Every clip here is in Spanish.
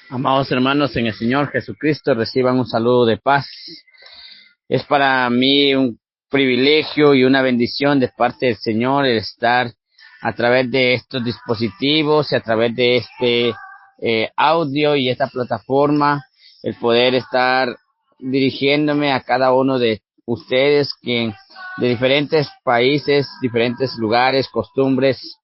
Amados hermanos en el Señor Jesucristo, reciban un saludo de paz. Es para mí un privilegio y una bendición de parte del Señor el estar a través de estos dispositivos y a través de este audio y esta plataforma, el poder estar dirigiéndome a cada uno de ustedes que de diferentes países, diferentes lugares, costumbres,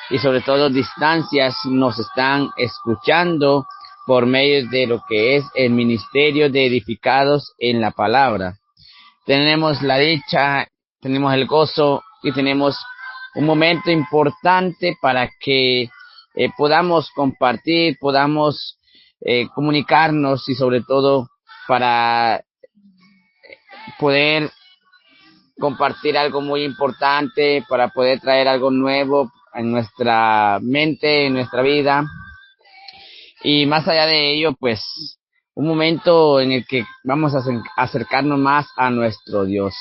y sobre todo distancias nos están escuchando por medio de lo que es el ministerio de edificados en la palabra. Tenemos la dicha, tenemos el gozo y tenemos un momento importante para que podamos compartir, podamos comunicarnos y sobre todo para poder compartir algo muy importante, para poder traer algo nuevo en nuestra mente, en nuestra vida. Y más allá de ello, pues, un momento en el que vamos a acercarnos más a nuestro Dios.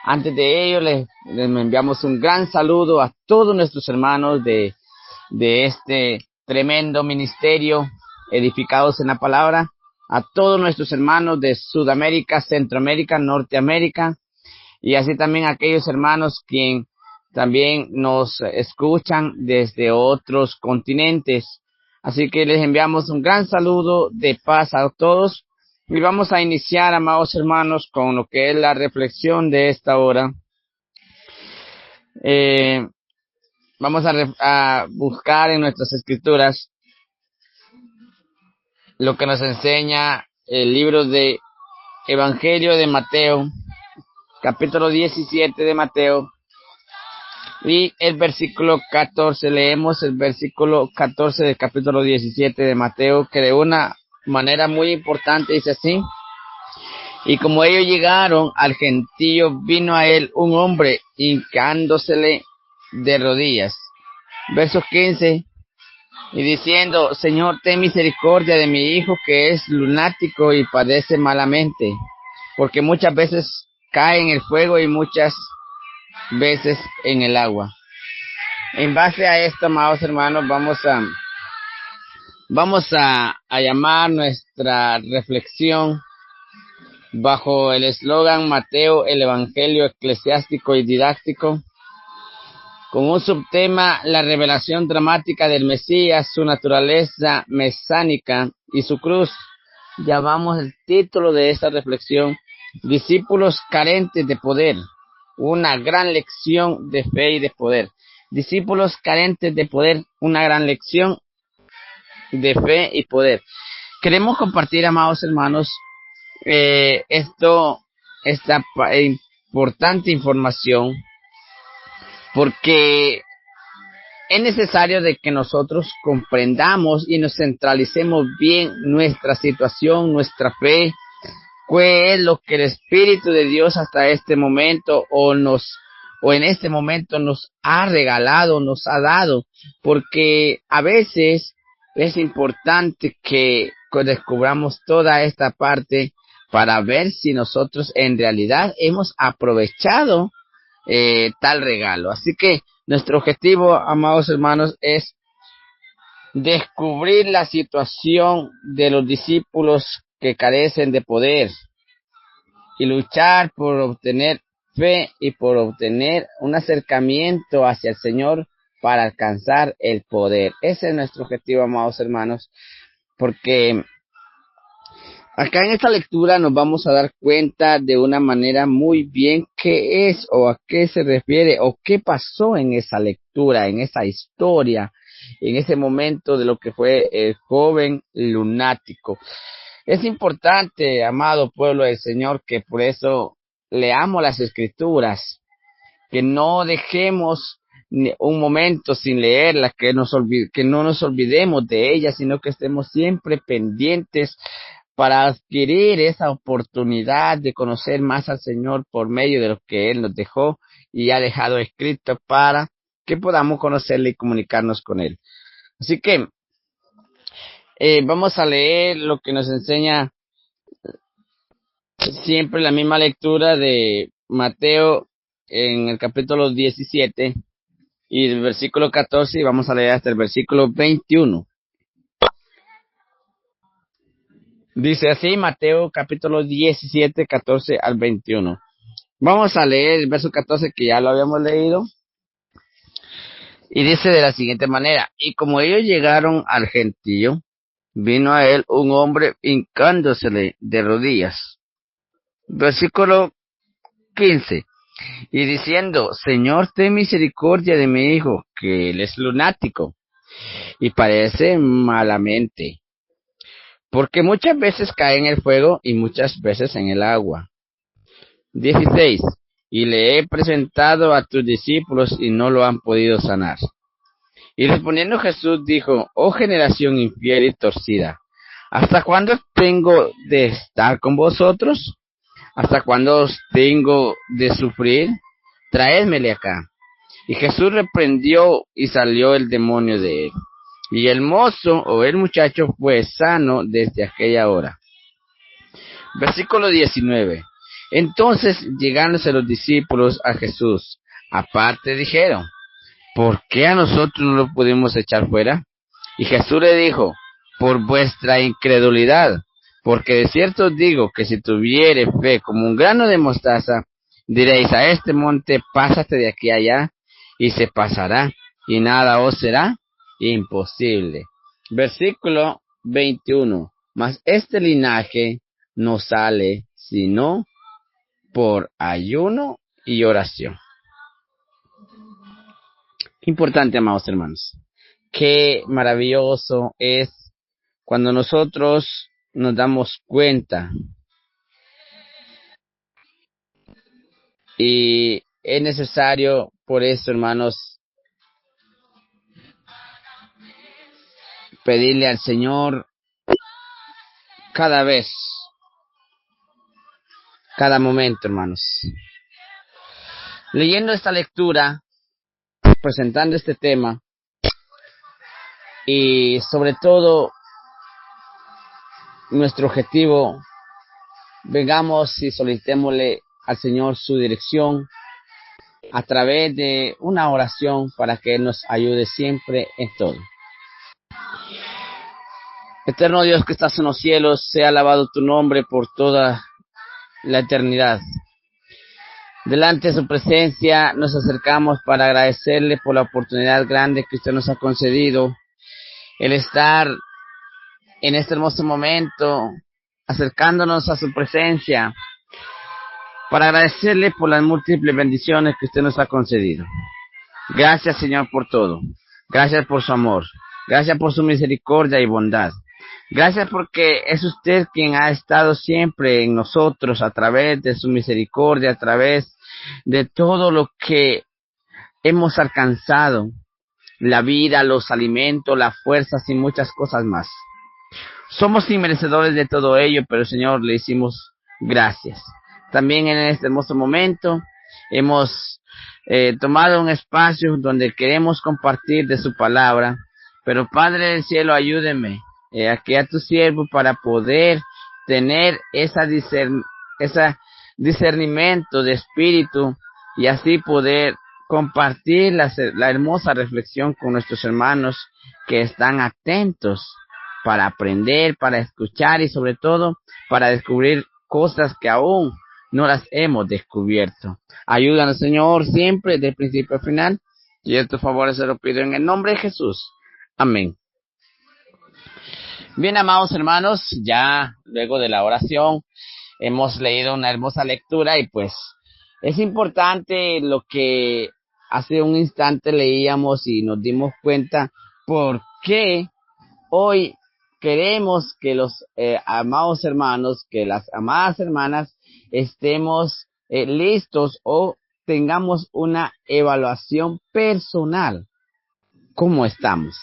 Antes de ello, les enviamos un gran saludo a todos nuestros hermanos de este tremendo ministerio, edificados en la palabra, a todos nuestros hermanos de Sudamérica, Centroamérica, Norteamérica, y así también a aquellos hermanos quien también nos escuchan desde otros continentes. Así que les enviamos un gran saludo de paz a todos y vamos a iniciar, amados hermanos, con lo que es la reflexión de esta hora. Vamos a buscar en nuestras escrituras lo que nos enseña el libro de Evangelio de Mateo, capítulo 17 de Mateo, y el versículo 14, leemos el versículo 14 del capítulo 17 de Mateo, que de una manera muy importante dice así: y como ellos llegaron al gentío, vino a él un hombre hincándosele de rodillas. Verso 15, y diciendo: Señor, ten misericordia de mi hijo, que es lunático y padece malamente, porque muchas veces cae en el fuego y muchas veces en el agua. En base a esto, amados hermanos, vamos a llamar nuestra reflexión bajo el eslogan Mateo, el Evangelio eclesiástico y didáctico, con un subtema: la revelación dramática del Mesías, su naturaleza mesánica y su cruz. Llamamos el título de esta reflexión: discípulos carentes de poder, una gran lección de fe y de poder. Discípulos carentes de poder, una gran lección de fe y poder. Queremos compartir, amados hermanos, esta importante información, porque es necesario de que nosotros comprendamos y nos centralicemos bien nuestra situación, nuestra fe, qué es lo que el Espíritu de Dios hasta este momento o en este momento nos ha regalado, nos ha dado, porque a veces es importante que descubramos toda esta parte para ver si nosotros en realidad hemos aprovechado tal regalo. Así que nuestro objetivo, amados hermanos, es descubrir la situación de los discípulos que carecen de poder y luchar por obtener fe y por obtener un acercamiento hacia el Señor para alcanzar el poder. Ese es nuestro objetivo, amados hermanos, porque acá en esta lectura nos vamos a dar cuenta de una manera muy bien qué es o a qué se refiere o qué pasó en esa lectura, en esa historia, en ese momento de lo que fue el joven lunático. Es importante, amado pueblo del Señor, que por eso leamos las Escrituras, que no dejemos un momento sin leerlas, que no nos olvidemos de ellas, sino que estemos siempre pendientes para adquirir esa oportunidad de conocer más al Señor por medio de lo que Él nos dejó y ha dejado escrito para que podamos conocerle y comunicarnos con Él. Así que vamos a leer lo que nos enseña siempre la misma lectura de Mateo en el capítulo 17 y el versículo 14, y vamos a leer hasta el versículo 21. Dice así Mateo capítulo 17, 14 al 21. Vamos a leer el verso 14 que ya lo habíamos leído. Y dice de la siguiente manera: y como ellos llegaron al gentío, vino a él un hombre hincándosele de rodillas. Versículo 15. Y diciendo: Señor, ten misericordia de mi hijo, que él es lunático y padece malamente, porque muchas veces cae en el fuego y muchas veces en el agua. 16. Y le he presentado a tus discípulos y no lo han podido sanar. Y respondiendo Jesús dijo: Oh generación infiel y torcida, ¿hasta cuándo tengo de estar con vosotros? ¿Hasta cuándo os tengo de sufrir? Traédmele acá. Y Jesús reprendió y salió el demonio de él. Y el mozo o el muchacho fue sano desde aquella hora. Versículo 19. Entonces llegándose los discípulos a Jesús, aparte dijeron: ¿por qué a nosotros no lo pudimos echar fuera? Y Jesús le dijo: por vuestra incredulidad, porque de cierto os digo que si tuviere fe como un grano de mostaza, diréis a este monte: pásate de aquí a allá, y se pasará, y nada os será imposible. Versículo 21. Mas este linaje no sale sino por ayuno y oración. Qué importante, amados hermanos. Qué maravilloso es cuando nosotros nos damos cuenta, y es necesario por eso, hermanos, pedirle al Señor cada vez, cada momento, hermanos. Leyendo esta lectura, presentando este tema, y sobre todo nuestro objetivo, vengamos y solicitémosle al Señor su dirección a través de una oración para que Él nos ayude siempre en todo. Eterno Dios que estás en los cielos, sea alabado tu nombre por toda la eternidad. Delante de su presencia nos acercamos para agradecerle por la oportunidad grande que usted nos ha concedido, el estar en este hermoso momento, acercándonos a su presencia, para agradecerle por las múltiples bendiciones que usted nos ha concedido. Gracias, Señor, por todo. Gracias por su amor. Gracias por su misericordia y bondad. Gracias porque es usted quien ha estado siempre en nosotros a través de su misericordia, a través de todo lo que hemos alcanzado, la vida, los alimentos, las fuerzas y muchas cosas más. Somos inmerecedores de todo ello, pero Señor, le hicimos gracias. También en este hermoso momento hemos tomado un espacio donde queremos compartir de su palabra, pero Padre del cielo, ayúdeme aquí a tu siervo para poder tener esa discernimiento de espíritu y así poder compartir la hermosa reflexión con nuestros hermanos que están atentos para aprender, para escuchar y sobre todo para descubrir cosas que aún no las hemos descubierto. Ayúdanos, Señor, siempre, de principio a final, y de tus favores se lo pido en el nombre de Jesús. Amén. Bien, amados hermanos, ya luego de la oración hemos leído una hermosa lectura y pues es importante lo que hace un instante leíamos y nos dimos cuenta por qué hoy queremos que los amados hermanos, que las amadas hermanas estemos listos o tengamos una evaluación personal. ¿Cómo estamos?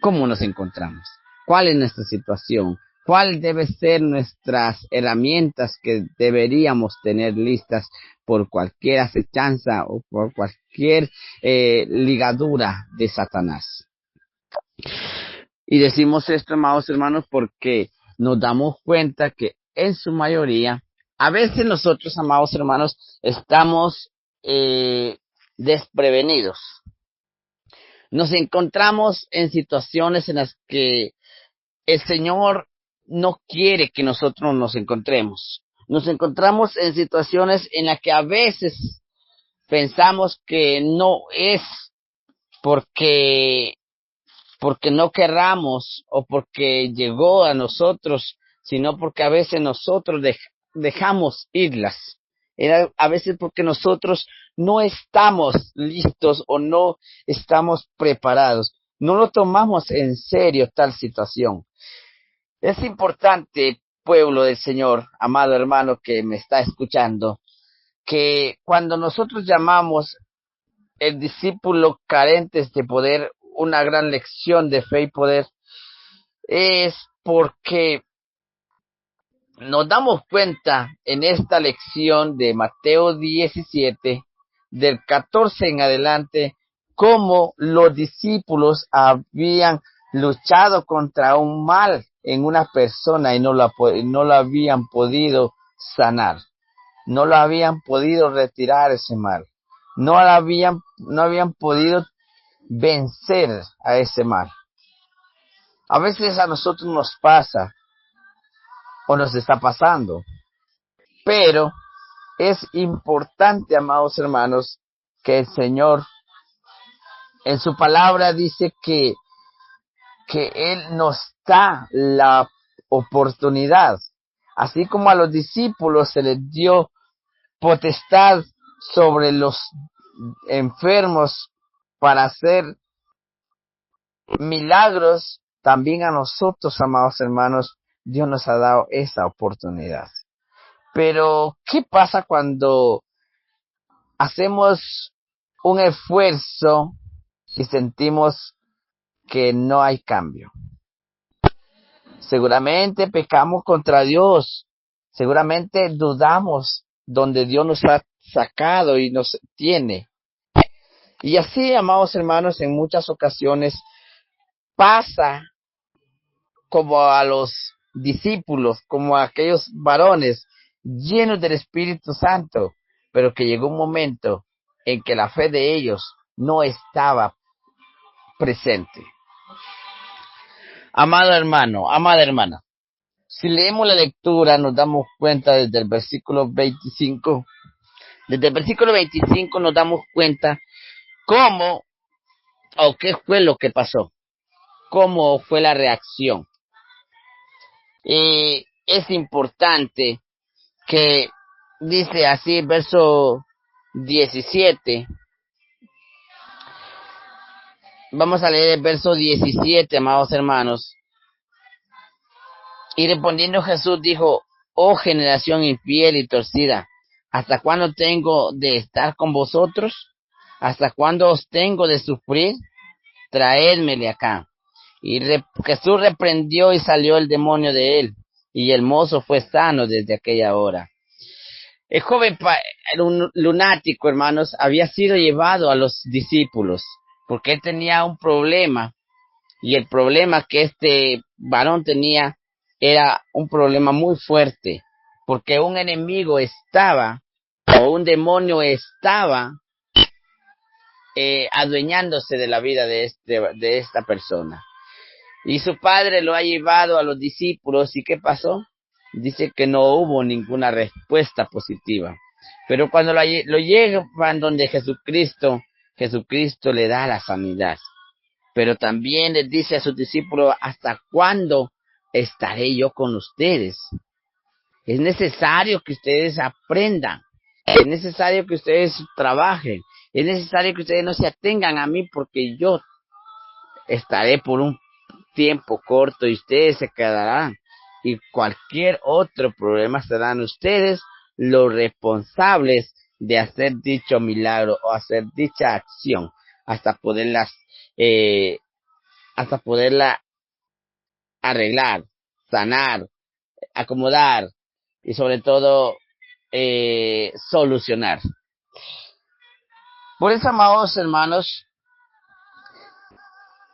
¿Cómo nos encontramos? ¿Cuál es nuestra situación? ¿Cuál debe ser nuestras herramientas que deberíamos tener listas por cualquier acechanza o por cualquier ligadura de Satanás? Y decimos esto, amados hermanos, porque nos damos cuenta que en su mayoría, a veces nosotros, amados hermanos, estamos desprevenidos. Nos encontramos en situaciones en las que el Señor no quiere que nosotros nos encontremos. Nos encontramos en situaciones en las que a veces pensamos que no es porque no querramos o porque llegó a nosotros, sino porque a veces nosotros dejamos irlas. Era a veces porque nosotros no estamos listos o no estamos preparados. No lo tomamos en serio tal situación. Es importante, pueblo del Señor, amado hermano que me está escuchando, que cuando nosotros llamamos el discípulo carentes de poder una gran lección de fe y poder, es porque nos damos cuenta en esta lección de Mateo 17, del 14 en adelante, cómo los discípulos habían luchado contra un mal en una persona y no lo habían podido sanar, no lo habían podido retirar ese mal, no habían podido vencer a ese mal. A veces a nosotros nos pasa o nos está pasando, pero es importante, amados hermanos, que el Señor en su palabra dice que Él nos da la oportunidad, así como a los discípulos se les dio potestad sobre los enfermos para hacer milagros, también a nosotros, amados hermanos, Dios nos ha dado esa oportunidad. Pero, ¿qué pasa cuando hacemos un esfuerzo y sentimos que no hay cambio? Seguramente pecamos contra Dios, seguramente dudamos donde Dios nos ha sacado y nos tiene. Y así, amados hermanos, en muchas ocasiones pasa como a los discípulos, como a aquellos varones llenos del Espíritu Santo, pero que llegó un momento en que la fe de ellos no estaba presente. Amado hermano, amada hermana, si leemos la lectura nos damos cuenta desde el versículo 25 nos damos cuenta cómo o qué fue lo que pasó, cómo fue la reacción. Es importante que dice así, verso 17. Vamos a leer el verso 17, amados hermanos. Y respondiendo Jesús dijo: oh generación infiel y torcida, ¿hasta cuándo tengo de estar con vosotros? ¿Hasta cuándo os tengo de sufrir? Traédmele acá. Y Jesús reprendió y salió el demonio de él, y el mozo fue sano desde aquella hora. El joven era un lunático, hermanos, había sido llevado a los discípulos porque él tenía un problema, y el problema que este varón tenía era un problema muy fuerte, porque un enemigo estaba, o un demonio estaba adueñándose de la vida de esta persona. Y su padre lo ha llevado a los discípulos, ¿y qué pasó? Dice que no hubo ninguna respuesta positiva. Pero cuando lo llevan donde Jesucristo, Jesucristo le da la sanidad. Pero también les dice a sus discípulos: ¿hasta cuándo estaré yo con ustedes? Es necesario que ustedes aprendan. Es necesario que ustedes trabajen. Es necesario que ustedes no se atengan a mí, porque yo estaré por un tiempo corto y ustedes se quedarán. Y cualquier otro problema serán ustedes los responsables de hacer dicho milagro o hacer dicha acción hasta poderlas hasta poderla arreglar, sanar, acomodar y sobre todo solucionar. Por eso, amados hermanos,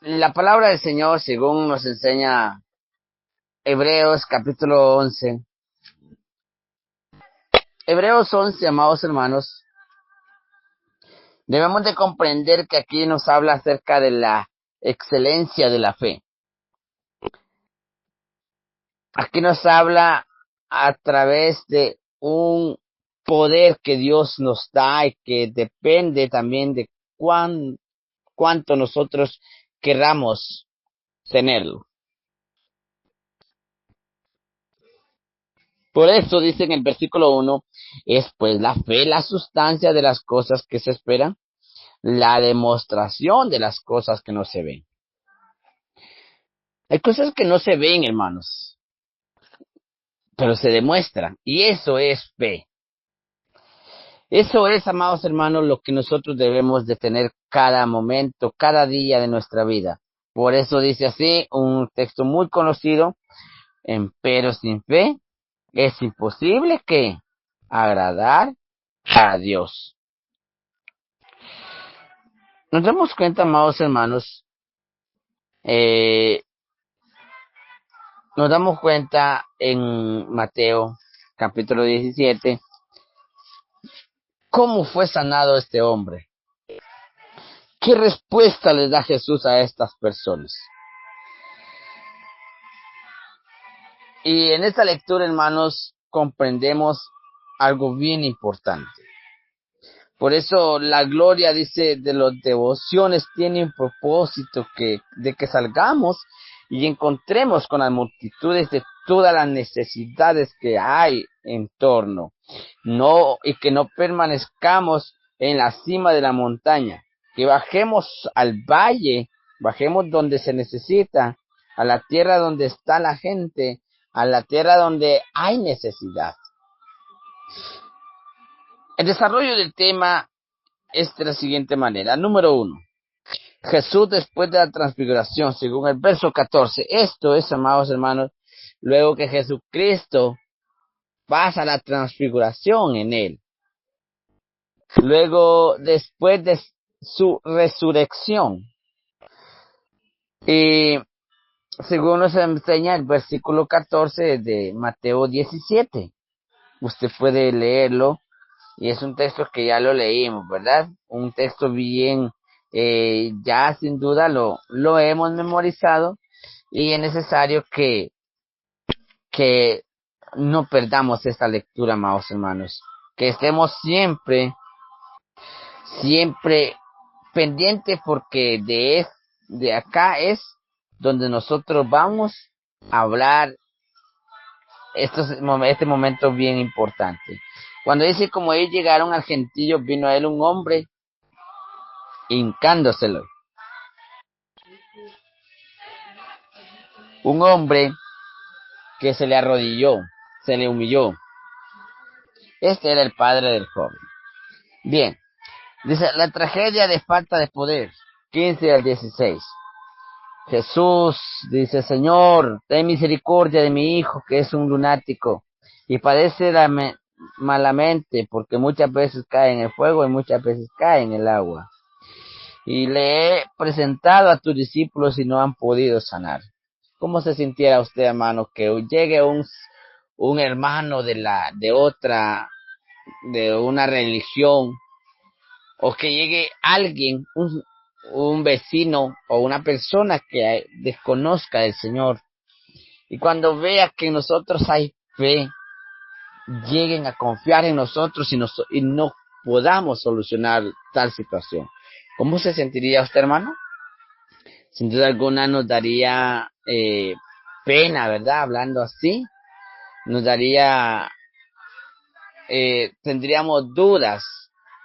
la palabra del Señor, según nos enseña Hebreos capítulo 11, Hebreos 11, amados hermanos, debemos de comprender que aquí nos habla acerca de la excelencia de la fe. Aquí nos habla a través de un poder que Dios nos da y que depende también de cuánto nosotros querramos tenerlo. Por eso dice en el versículo 1, es pues la fe, la sustancia de las cosas que se esperan, la demostración de las cosas que no se ven. Hay cosas que no se ven, hermanos, pero se demuestran, y eso es fe. Eso es, amados hermanos, lo que nosotros debemos de tener cada momento, cada día de nuestra vida. Por eso dice así, un texto muy conocido, pero sin fe es imposible que agradar a Dios. Nos damos cuenta, amados hermanos, eh, nos damos cuenta en Mateo capítulo 17, cómo fue sanado este hombre. ¿Qué respuesta les da Jesús a estas personas? Y en esta lectura, hermanos, comprendemos algo bien importante. Por eso la gloria, dice, de las devociones tiene un propósito de que salgamos y encontremos con las multitudes de todas las necesidades que hay en torno. No, y que no permanezcamos en la cima de la montaña, que bajemos al valle, bajemos donde se necesita, a la tierra donde está la gente, a la tierra donde hay necesidad. El desarrollo del tema es de la siguiente manera. Número 1. Jesús después de la transfiguración, según el verso 14. Esto es, amados hermanos, luego que Jesucristo pasa la transfiguración en él. Luego, después de su resurrección. Y según nos enseña el versículo 14 de Mateo 17. Usted puede leerlo. Y es un texto que ya lo leímos, ¿verdad? Un texto bien, ya sin duda lo hemos memorizado y es necesario que no perdamos esta lectura, amados hermanos. Que estemos siempre pendientes porque de acá es donde nosotros vamos a hablar este momento bien importante. Cuando dice, como ellos llegaron al gentío, vino a él un hombre hincándoselo. Un hombre que se le arrodilló, se le humilló. Este era el padre del joven. Bien, dice, la tragedia de falta de poder, 15 al 16. Jesús dice, Señor, ten misericordia de mi hijo, que es un lunático, y padece malamente, porque muchas veces cae en el fuego y muchas veces cae en el agua. Y le he presentado a tus discípulos y no han podido sanar. ¿Cómo se sintiera usted, hermano, que llegue un hermano de una religión, o que llegue alguien, un vecino o una persona que desconozca del Señor, y cuando vea que en nosotros hay fe, lleguen a confiar en nosotros y no podamos solucionar tal situación? ¿Cómo se sentiría usted, hermano? Sin duda alguna nos daría pena, ¿verdad? Hablando así, nos daría, tendríamos dudas.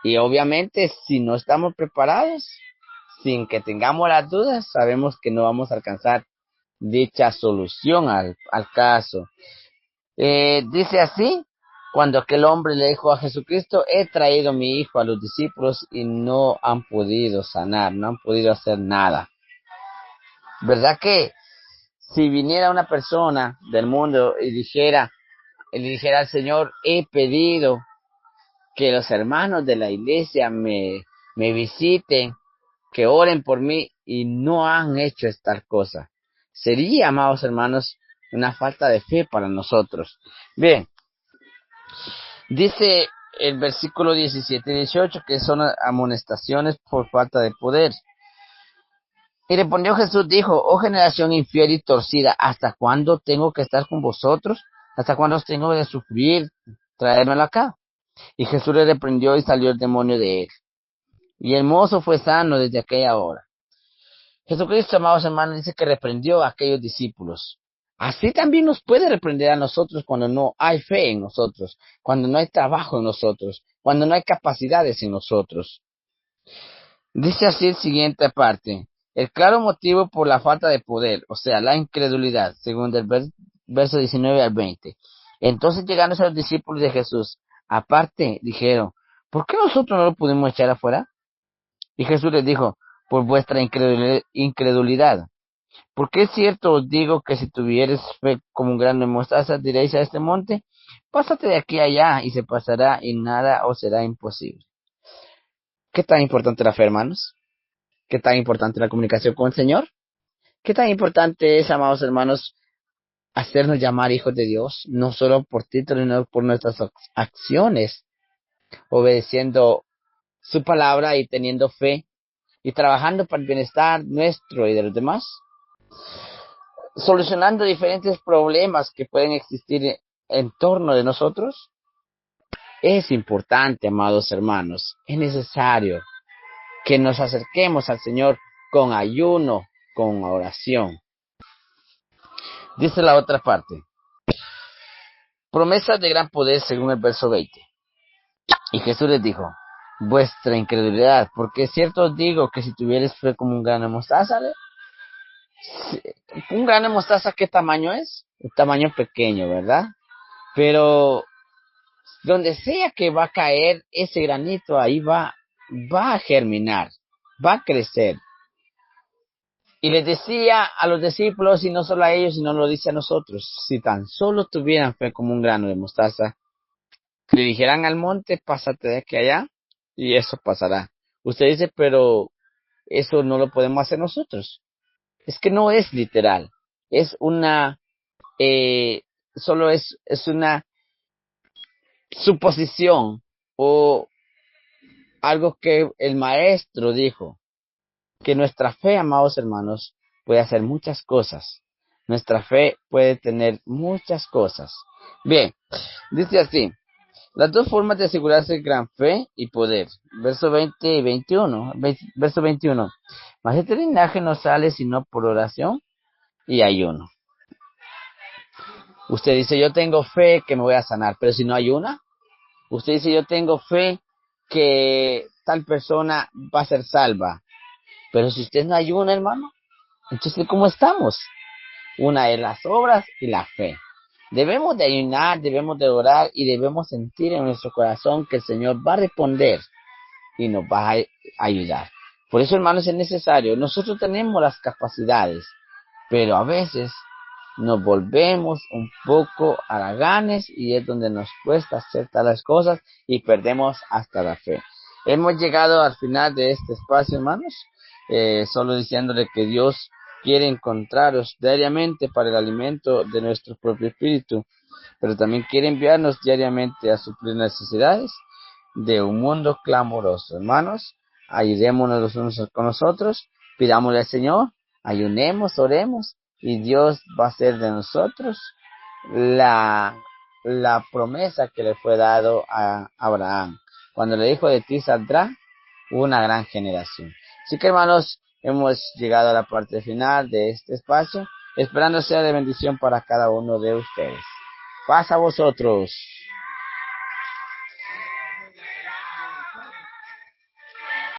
Y obviamente, si no estamos preparados, sin que tengamos las dudas, sabemos que no vamos a alcanzar dicha solución al caso. Dice así, cuando aquel hombre le dijo a Jesucristo, he traído a mi hijo a los discípulos y no han podido sanar, no han podido hacer nada. ¿Verdad que si viniera una persona del mundo y le dijera al Señor, he pedido que los hermanos de la iglesia me visiten, que oren por mí y no han hecho esta cosa? Sería, amados hermanos, una falta de fe para nosotros. Bien, dice el versículo 17 y 18 que son amonestaciones por falta de poder. Y respondió Jesús, dijo, oh generación infiel y torcida, ¿hasta cuándo tengo que estar con vosotros? ¿Hasta cuándo os tengo de sufrir? Traédmelo acá. Y Jesús le reprendió y salió el demonio de él. Y el mozo fue sano desde aquella hora. Jesucristo, amados hermanos, dice que reprendió a aquellos discípulos. Así también nos puede reprender a nosotros cuando no hay fe en nosotros, cuando no hay trabajo en nosotros, cuando no hay capacidades en nosotros. Dice así el siguiente parte. El claro motivo por la falta de poder, o sea, la incredulidad, según el verso 19 al 20. Entonces llegaron a los discípulos de Jesús. Aparte, dijeron, ¿por qué nosotros no lo pudimos echar afuera? Y Jesús les dijo, por vuestra incredulidad. Porque es cierto os digo que si tuvieres fe como un grano de mostaza, diréis a este monte, pásate de aquí a allá, y se pasará, y nada os será imposible. ¿Qué tan importante la fe, hermanos? ¿Qué tan importante la comunicación con el Señor? ¿Qué tan importante es, amados hermanos, hacernos llamar hijos de Dios? No solo por título, sino por nuestras acciones, obedeciendo su palabra y teniendo fe y trabajando para el bienestar nuestro y de los demás, solucionando diferentes problemas que pueden existir en torno de nosotros. Es importante, amados hermanos, es necesario que nos acerquemos al Señor con ayuno, con oración. Dice la otra parte, promesas de gran poder según el verso 20. Y Jesús les dijo, vuestra incredulidad, porque es cierto os digo que si tuvieres fe como un grano de mostaza, un grano de mostaza, ¿qué tamaño es? Un tamaño pequeño, ¿verdad? Pero donde sea que va a caer ese granito, ahí va a germinar, va a crecer. Y les decía a los discípulos, y no solo a ellos, sino lo dice a nosotros, si tan solo tuvieran fe como un grano de mostaza, le dijeran al monte, pásate de aquí allá, y eso pasará. Usted dice, pero eso no lo podemos hacer nosotros. Es que no es literal, es una, solo es una suposición o algo que el maestro dijo, que nuestra fe, amados hermanos, puede hacer muchas cosas. Nuestra fe puede tener muchas cosas. Bien, dice así, las dos formas de asegurarse gran fe y poder. Verso 20 y 21. Verso 21. Mas este linaje no sale sino por oración y ayuno. Usted dice, yo tengo fe que me voy a sanar, pero si no ayuna. Usted dice, yo tengo fe que tal persona va a ser salva. Pero si usted no ayuna, hermano, entonces ¿cómo estamos? Una es las obras y la fe. Debemos de ayunar, debemos de orar y debemos sentir en nuestro corazón que el Señor va a responder y nos va a ayudar. Por eso, hermanos, es necesario. Nosotros tenemos las capacidades, pero a veces nos volvemos un poco haraganes y es donde nos cuesta hacer tales cosas y perdemos hasta la fe. Hemos llegado al final de este espacio, hermanos, solo diciéndole que Dios quiere encontraros diariamente para el alimento de nuestro propio espíritu, pero también quiere enviarnos diariamente a suplir necesidades de un mundo clamoroso. Hermanos, ayudémonos los unos con los otros, pidámosle al Señor, ayunemos, oremos, y Dios va a hacer de nosotros la promesa que le fue dado a Abraham. Cuando le dijo, de ti saldrá una gran generación. Así que, hermanos, hemos llegado a la parte final de este espacio, esperando sea de bendición para cada uno de ustedes. Paz a vosotros.